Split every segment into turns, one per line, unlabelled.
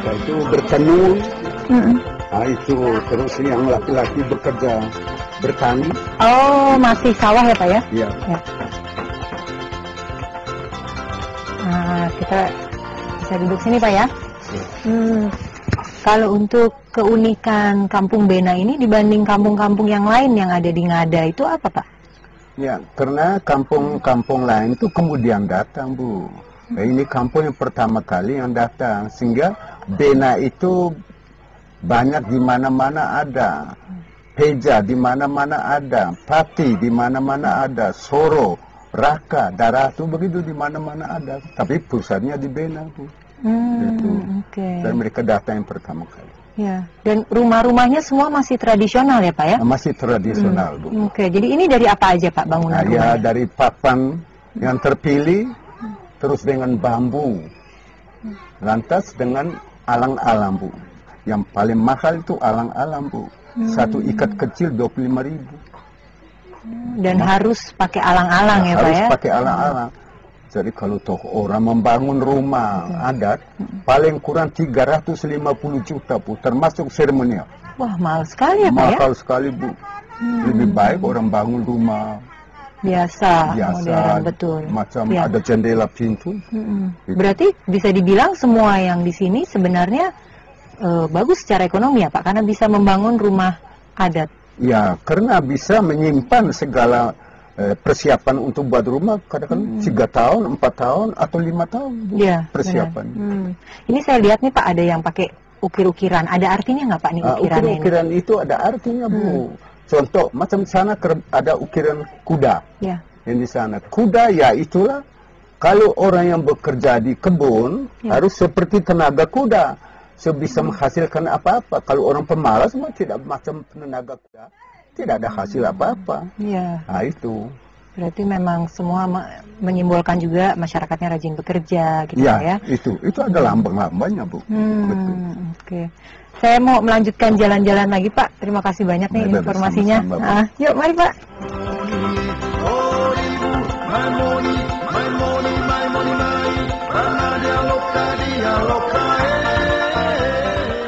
mereka itu bertenun.
Mm-mm.
Nah, itu terus yang laki-laki bekerja bertani.
Oh, masih sawah ya Pak ya?
Ya.
Ya. Nah, kita bisa duduk sini Pak ya. Kalau untuk keunikan Kampung Bena ini dibanding kampung-kampung yang lain yang ada di Ngada itu apa Pak?
Ya, karena kampung-kampung lain itu kemudian datang, Bu. Nah, ini kampung yang pertama kali yang datang, sehingga Bena itu banyak di mana-mana ada. Peja di mana-mana ada, Pati di mana-mana ada, Soro, Raka, Daratu begitu di mana-mana ada. Tapi pusatnya di Bena, Bu. Gitu.
Okay.
Dan mereka datang yang pertama kali.
Ya, dan rumah-rumahnya semua masih tradisional ya Pak ya?
Masih tradisional, Bu.
Oke, jadi ini dari apa aja Pak bangunan
Nah, ya
rumahnya?
dari papan yang terpilih, terus dengan bambu, lantas dengan alang-alang, Bu. Yang paling mahal itu alang-alang, Bu. Satu ikat kecil 25.000.
Dan harus pakai alang-alang ya Pak
Harus
ya?
pakai alang-alang. Jadi kalau toh orang membangun rumah adat, paling kurang 350 juta, Bu, termasuk seremonial.
Wah, mahal sekali ya Pak ya?
Mahal sekali, Bu. Lebih baik orang bangun rumah
Biasa,
biasa,
modern, betul.
macam
Ya.
ada jendela pintu.
Berarti bisa dibilang semua yang di sini sebenarnya bagus secara ekonomi ya Pak, karena bisa membangun rumah adat.
Ya, karena bisa menyimpan segala persiapan untuk buat rumah, kadang-kadang 3 tahun, 4 tahun, atau 5 tahun, Bu,
Iya,
persiapan.
Ini saya lihat nih Pak, ada yang pakai ukir-ukiran. Ada artinya nggak Pak nih ukirannya ini?
Ukiran itu ada artinya, Bu. Contoh, macam sana ada ukiran kuda.
Ya.
Yang di sana. Kuda ya itulah, kalau orang yang bekerja di kebun, harus seperti tenaga kuda. Sebisa menghasilkan apa-apa. Kalau orang pemalas, tidak macam tenaga kuda. Tidak ada hasil apa-apa.
Iya.
Nah, itu.
Berarti memang semua menyimbolkan juga masyarakatnya rajin bekerja gitu
Ya,
ya.
itu ada lambang-lambangnya, Bu. Betul.
Oke. Saya mau melanjutkan jalan-jalan lagi Pak. Terima kasih banyak nih
Baik,
informasinya.
sama-sama, Bu.
Yuk mari Pak.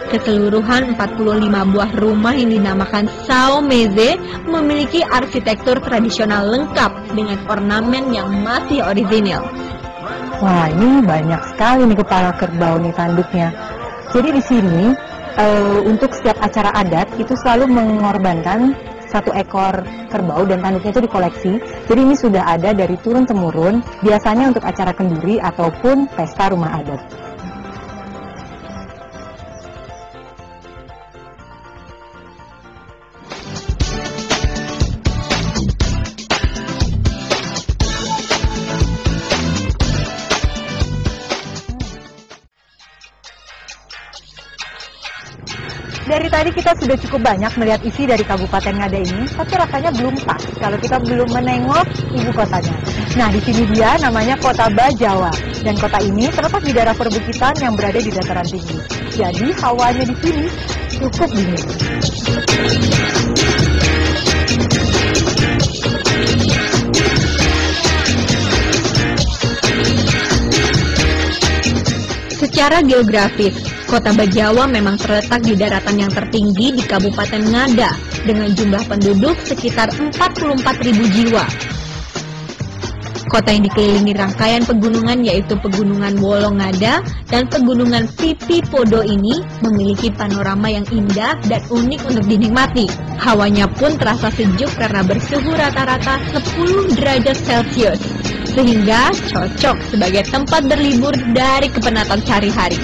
Keseluruhan 45 buah rumah yang dinamakan Sao Meze memiliki arsitektur tradisional lengkap dengan ornamen yang masih orisinil.
Wah, ini banyak sekali nih kepala kerbau nih tanduknya. Jadi di sini untuk setiap acara adat itu selalu mengorbankan satu ekor kerbau dan tanduknya itu dikoleksi. Jadi ini sudah ada dari turun temurun, biasanya untuk acara kenduri ataupun pesta rumah adat. Dari tadi kita sudah cukup banyak melihat isi dari Kabupaten Ngada ini, tapi rasanya belum pas kalau kita belum menengok ibu kotanya. Nah, di sini dia namanya Kota Bajawa, dan kota ini terletak di daerah perbukitan yang berada di dataran tinggi. Jadi hawanya di sini cukup dingin.
Secara geografis, Kota Bajawa memang terletak di daratan yang tertinggi di Kabupaten Ngada dengan jumlah penduduk sekitar 44.000 jiwa. Kota yang dikelilingi rangkaian pegunungan yaitu Pegunungan Wolongada dan Pegunungan Pipi Podo ini memiliki panorama yang indah dan unik untuk dinikmati. Hawanya pun terasa sejuk karena bersuhu rata-rata 10 derajat Celcius, sehingga cocok sebagai tempat berlibur dari kepenatan sehari-hari.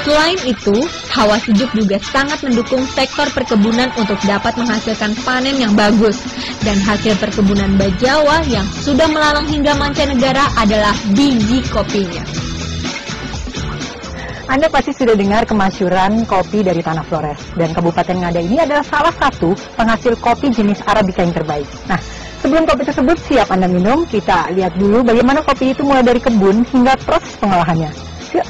Selain itu, hawa sejuk juga sangat mendukung sektor perkebunan untuk dapat menghasilkan panen yang bagus. Dan hasil perkebunan Bajawa yang sudah melalang hingga mancanegara adalah biji kopinya.
Anda pasti sudah dengar kemasyuran kopi dari Tanah Flores. Dan Kabupaten Ngada ini adalah salah satu penghasil kopi jenis Arabica yang terbaik. Nah, sebelum kopi tersebut siap Anda minum, kita lihat dulu bagaimana kopi itu mulai dari kebun hingga proses pengolahannya. Yuk.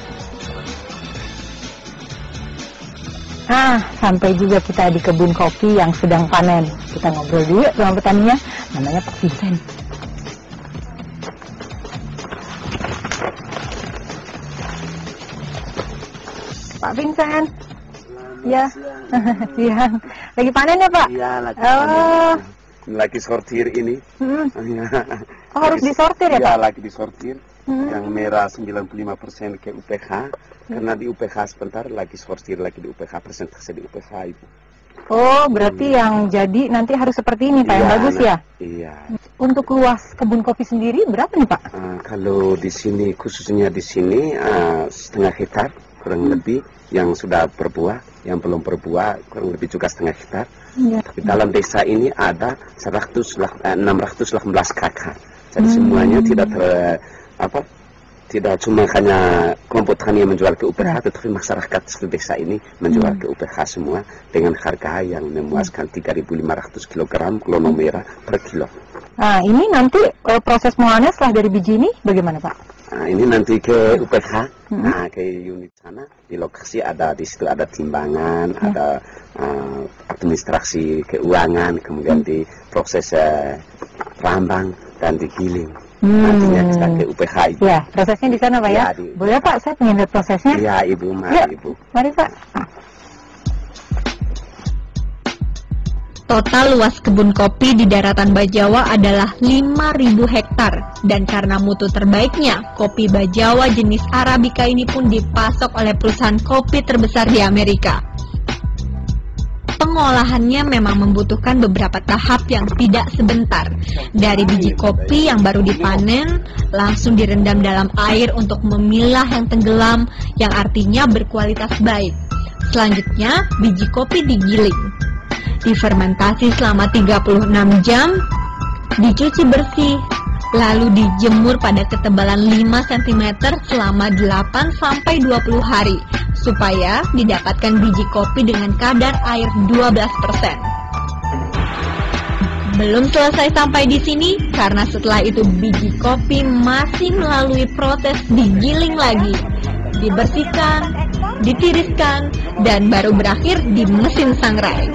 Nah, sampai juga kita di kebun kopi yang sedang panen. Kita ngobrol dulu sama petaninya, namanya Pak Vincent. Pak Vincent. Ya, siang. Lagi panen ya Pak?
Iya, lagi
Oh.
panen. Lagi sortir ini.
Oh, harus disortir ya
Iya,
Pak?
lagi disortir. Yang merah 95% ke UPH. Karena di UPH sebentar lagi sortir lagi di UPH, persentase di UPH itu.
Oh, berarti yang jadi nanti harus seperti ini Pak, yang
Iya,
bagus ya?
Iya.
Untuk luas kebun kopi sendiri berapa nih Pak?
Kalau di sini, khususnya di sini, setengah hektar kurang lebih yang sudah berbuah, yang belum berbuah kurang lebih juga setengah hektar.
Ya.
Tapi dalam desa ini ada 618 kakak. Jadi semuanya tidak cuma hanya kelompok tani yang menjual ke UPH, tetapi masyarakat satu desa ini menjual ke UPH semua dengan harga yang memuaskan 3.500 kg klono merah per kilo.
Nah, ini nanti proses pengolahannya setelah dari biji ini bagaimana Pak?
Ini nanti ke UPH, ke unit sana. Di lokasi di situ ada timbangan, ada administrasi keuangan, kemudian di proses rambang dan digiling. Nantinya kita ke UPH itu.
Ya, prosesnya di sana Pak ya?
Ya,
Boleh Pak, saya pengen lihat prosesnya.
Iya Ibu, mari
Ya,
Ibu.
mari Pak.
Total luas kebun kopi di daratan Bajawa adalah 5.000 hektar dan karena mutu terbaiknya, kopi Bajawa jenis Arabica ini pun dipasok oleh perusahaan kopi terbesar di Amerika. Pengolahannya memang membutuhkan beberapa tahap yang tidak sebentar. Dari biji kopi yang baru dipanen, langsung direndam dalam air untuk memilah yang tenggelam, yang artinya berkualitas baik. Selanjutnya, biji kopi digiling. Difermentasi selama 36 jam, dicuci bersih, lalu dijemur pada ketebalan 5 cm selama 8-20 hari, supaya didapatkan biji kopi dengan kadar air 12%. Belum selesai sampai di sini, karena setelah itu biji kopi masih melalui proses digiling lagi, dibersihkan, ditiriskan, dan baru berakhir di mesin sangrai.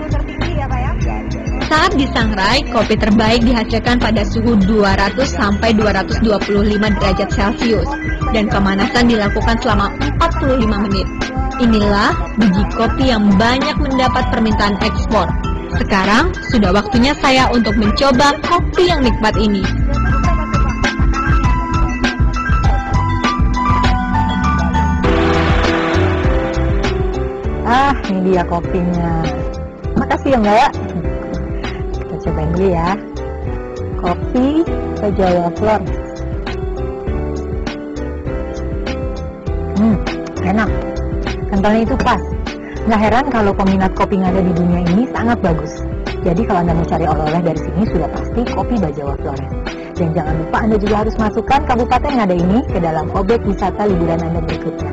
Saat disangrai, kopi terbaik dihasilkan pada suhu 200-225 derajat Celcius dan pemanasan dilakukan selama 45 menit. Inilah biji kopi yang banyak mendapat permintaan ekspor. Sekarang sudah waktunya saya untuk mencoba kopi yang nikmat ini.
Ini dia kopinya. Makasih ya Mbak. Kita cobain dulu ya. Kopi Bajawa Flores. Enak. Kentalnya itu pas. Nggak heran kalau peminat kopi yang ada di dunia ini sangat bagus. Jadi kalau Anda mau cari oleh-oleh dari sini sudah pasti kopi Bajawa Flores. Dan jangan lupa Anda juga harus masukkan kabupaten yang ada ini ke dalam objek wisata liburan Anda berikutnya.